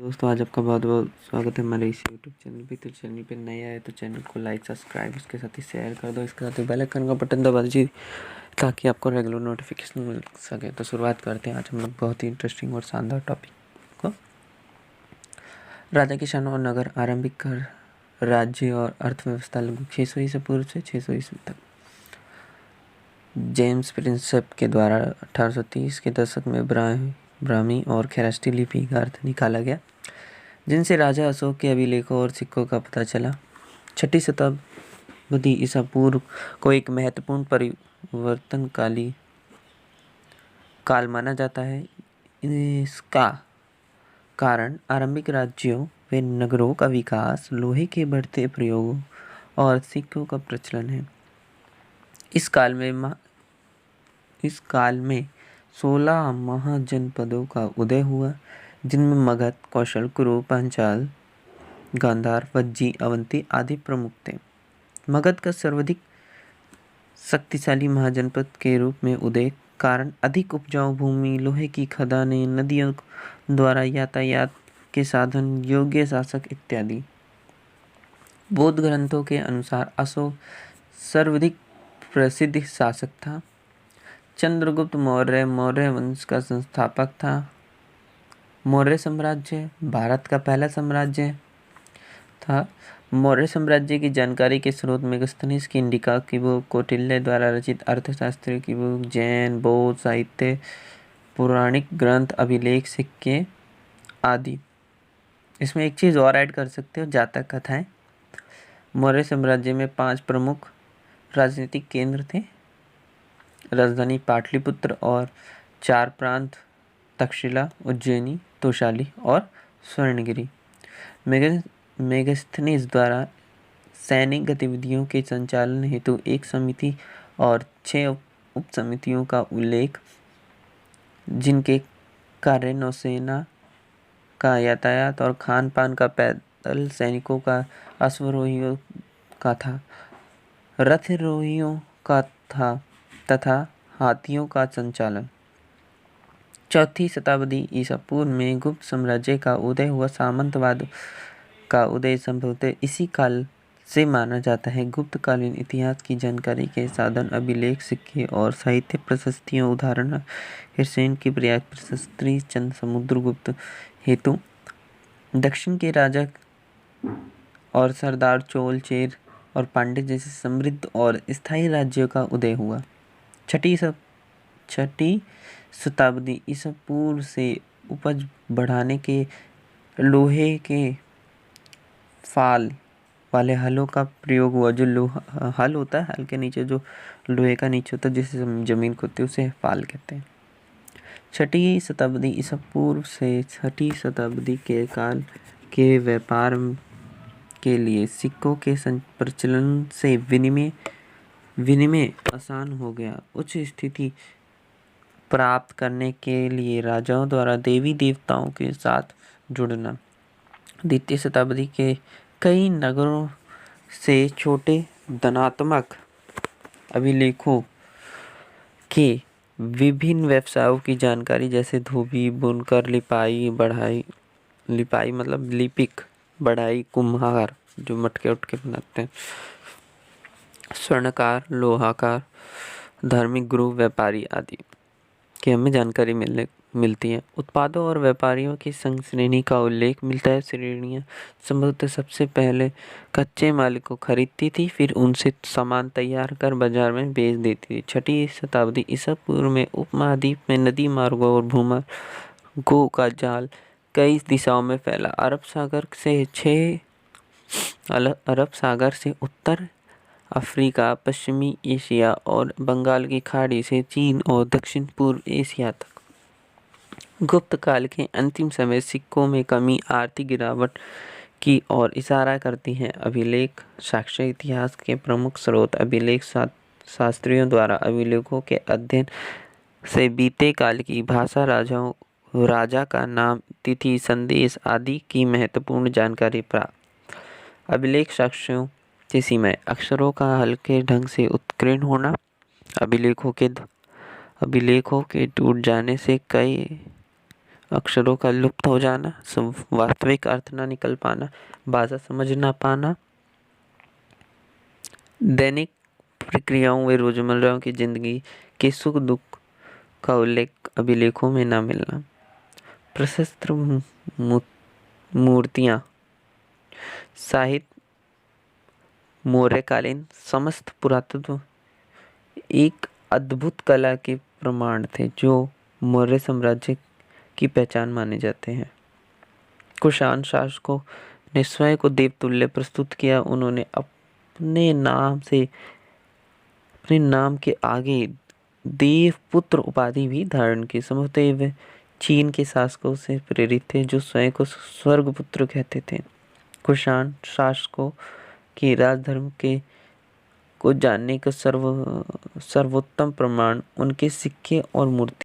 दोस्तों, आज आपका बहुत बहुत स्वागत है हमारे इस यूट्यूब चैनल पे। तो चैनल पे नए आए तो चैनल को लाइक सब्सक्राइब उसके साथ ही शेयर कर दो। इसके साथ ही बेल आइकन का बटन दबा दीजिए ताकि आपको रेगुलर नोटिफिकेशन मिल सके। तो शुरुआत करते हैं आज हम लोग बहुत ही इंटरेस्टिंग और शानदार टॉपिक को। राजा किसान और नगर आरंभिक कर राज्य और अर्थव्यवस्था लगभग 600 ईसा पूर्व से 600 ईस्वी तक जेम्स प्रिंसेप के द्वारा 1830 के दशक में ब्राह्मी और खैराष्टी लिपि का अर्थ निकाला गया, जिनसे राजा अशोक के अभिलेखों और सिक्कों का पता चला। 6ठी शताब्दी ईसा पूर्व को एक महत्वपूर्ण परिवर्तनकाली काल माना जाता है। इसका कारण आरंभिक राज्यों व नगरों का विकास, लोहे के बढ़ते प्रयोग और सिक्कों का प्रचलन है। इस काल में 16 महाजनपदों का उदय हुआ, जिनमें मगध, कौशल, कुरु, पांचाल, गांधार, वज्जी, अवंती आदि प्रमुख थे। मगध का सर्वाधिक शक्तिशाली महाजनपद के रूप में उदय कारण अधिक उपजाऊ भूमि, लोहे की खदानें, नदियों द्वारा यातायात के साधन, योग्य शासक इत्यादि। बौद्ध ग्रंथों के अनुसार अशोक सर्वाधिक प्रसिद्ध शासक था। चंद्रगुप्त मौर्य मौर्य वंश का संस्थापक था। मौर्य साम्राज्य भारत का पहला साम्राज्य था। मौर्य साम्राज्य की जानकारी के स्रोत मेगास्थनीज की इंडिका की बुक, कौटिल्य द्वारा रचित अर्थशास्त्र की बुक, जैन बौद्ध साहित्य, पौराणिक ग्रंथ, अभिलेख, सिक्के आदि। इसमें एक चीज़ और ऐड कर सकते हो, जातक कथाएं। मौर्य साम्राज्य में 5 प्रमुख राजनीतिक केंद्र थे। राजधानी पाटलिपुत्र और 4 प्रांत तक्षशिला, उज्जैनी, तोशाली और स्वर्णगिरी। मेगास्थनीज द्वारा सैनिक गतिविधियों के संचालन हेतु एक समिति और 6 उप समितियों का उल्लेख, जिनके कार्य नौसेना का यातायात और खान पान का पैदल सैनिकों का, अश्वारोहियों का था, रथारोहियों का था तथा हाथियों का संचालन। 4ठी शताब्दी ईसा पूर्व में गुप्त साम्राज्य का उदय हुआ। सामंतवाद का उदय संभवतः इसी काल से माना जाता है। गुप्तकालीन इतिहास की जानकारी के साधन अभिलेख, सिक्के और साहित्य प्रशस्तियों, उदाहरण हिरसेन की प्रयाग प्रशस्ति, चंद समुद्रगुप्त हेतु दक्षिण के राजा और सरदार, चोल, चेर और पांड्य जैसे समृद्ध और स्थायी राज्यों का उदय हुआ। 6ठी शताब्दी ईसा पूर्व से उपज बढ़ाने के लोहे के फाल वाले हलों का प्रयोग हुआ। जो हल होता है, हल के नीचे जो लोहे का नीचे होता है, जिससे जमीन खोदते उसे फाल कहते हैं। 6ठी शताब्दी ईसा पूर्व से 6ठी शताब्दी के काल के व्यापार के लिए सिक्कों के प्रचलन से विनिमय आसान हो गया। उच्च स्थिति प्राप्त करने के लिए राजाओं द्वारा देवी देवताओं के साथ जुड़ना। 2य शताब्दी के कई नगरों से छोटे धनात्मक अभिलेखों के विभिन्न व्यवसायों की जानकारी, जैसे धोबी, बुनकर, लिपाई मतलब लिपिक, बढ़ाई, कुम्हार जो मटके उटके बनाते हैं, स्वर्णकार, लोहाकार, धार्मिक गुरु, व्यापारी आदि की हमें जानकारी मिलती है। उत्पादों और व्यापारियों की संघ श्रेणी का उल्लेख मिलता है। श्रेणियाँ संभवतः सबसे पहले कच्चे माल को खरीदती थी, फिर उनसे सामान तैयार कर बाजार में बेच देती थी। 6ठी शताब्दी ईसा पूर्व में उपमहाद्वीप में नदी मार्गों और भूमार्गों का जाल कई दिशाओं में फैला। अरब सागर से उत्तर अफ्रीका, पश्चिमी एशिया और बंगाल की खाड़ी से चीन और दक्षिण पूर्व एशिया तक। गुप्त काल के अंतिम समय सिक्कों में कमी आर्थिक गिरावट की ओर इशारा करती हैं। अभिलेख साक्ष्य इतिहास के प्रमुख स्रोत। अभिलेख शास्त्रियों द्वारा अभिलेखों के अध्ययन से बीते काल की भाषा, राजा का नाम, तिथि, संदेश आदि की महत्वपूर्ण जानकारी प्राप्त। अभिलेख साक्ष्यों की सीमाएं। अक्षरों का हल्के ढंग से उत्कीर्ण होना। अभिलेखों के टूट जाने से अक्षरों का लुप्त हो जाना, वास्तविक अर्थ ना निकल पाना, भाषा समझ ना पाना, दैनिक प्रक्रियाओं व रोजमर्रा की जिंदगी के सुख दुख का उल्लेख अभिलेखों में ना मिलना, प्रशस्त्र मूर्तियाँ, साहित्य, मौर्यकालीन समस्त पुरातत्व एक अद्भुत कला के प्रमाण थे जो मौर्य साम्राज्य की पहचान माने जाते हैं। कुषाण शासकों ने स्वयं को देवतुल्य प्रस्तुत किया। उन्होंने अपने नाम के आगे देवपुत्र उपाधि भी धारण की। संभवतः वे चीन के शासकों से प्रेरित थे जो स्वयं को स्वर्गपुत्र कहते थे। कुषाण शासकों की राजधर्म के को जानने का सर्वोत्तम प्रमाण उनके सिक्के और मूर्ति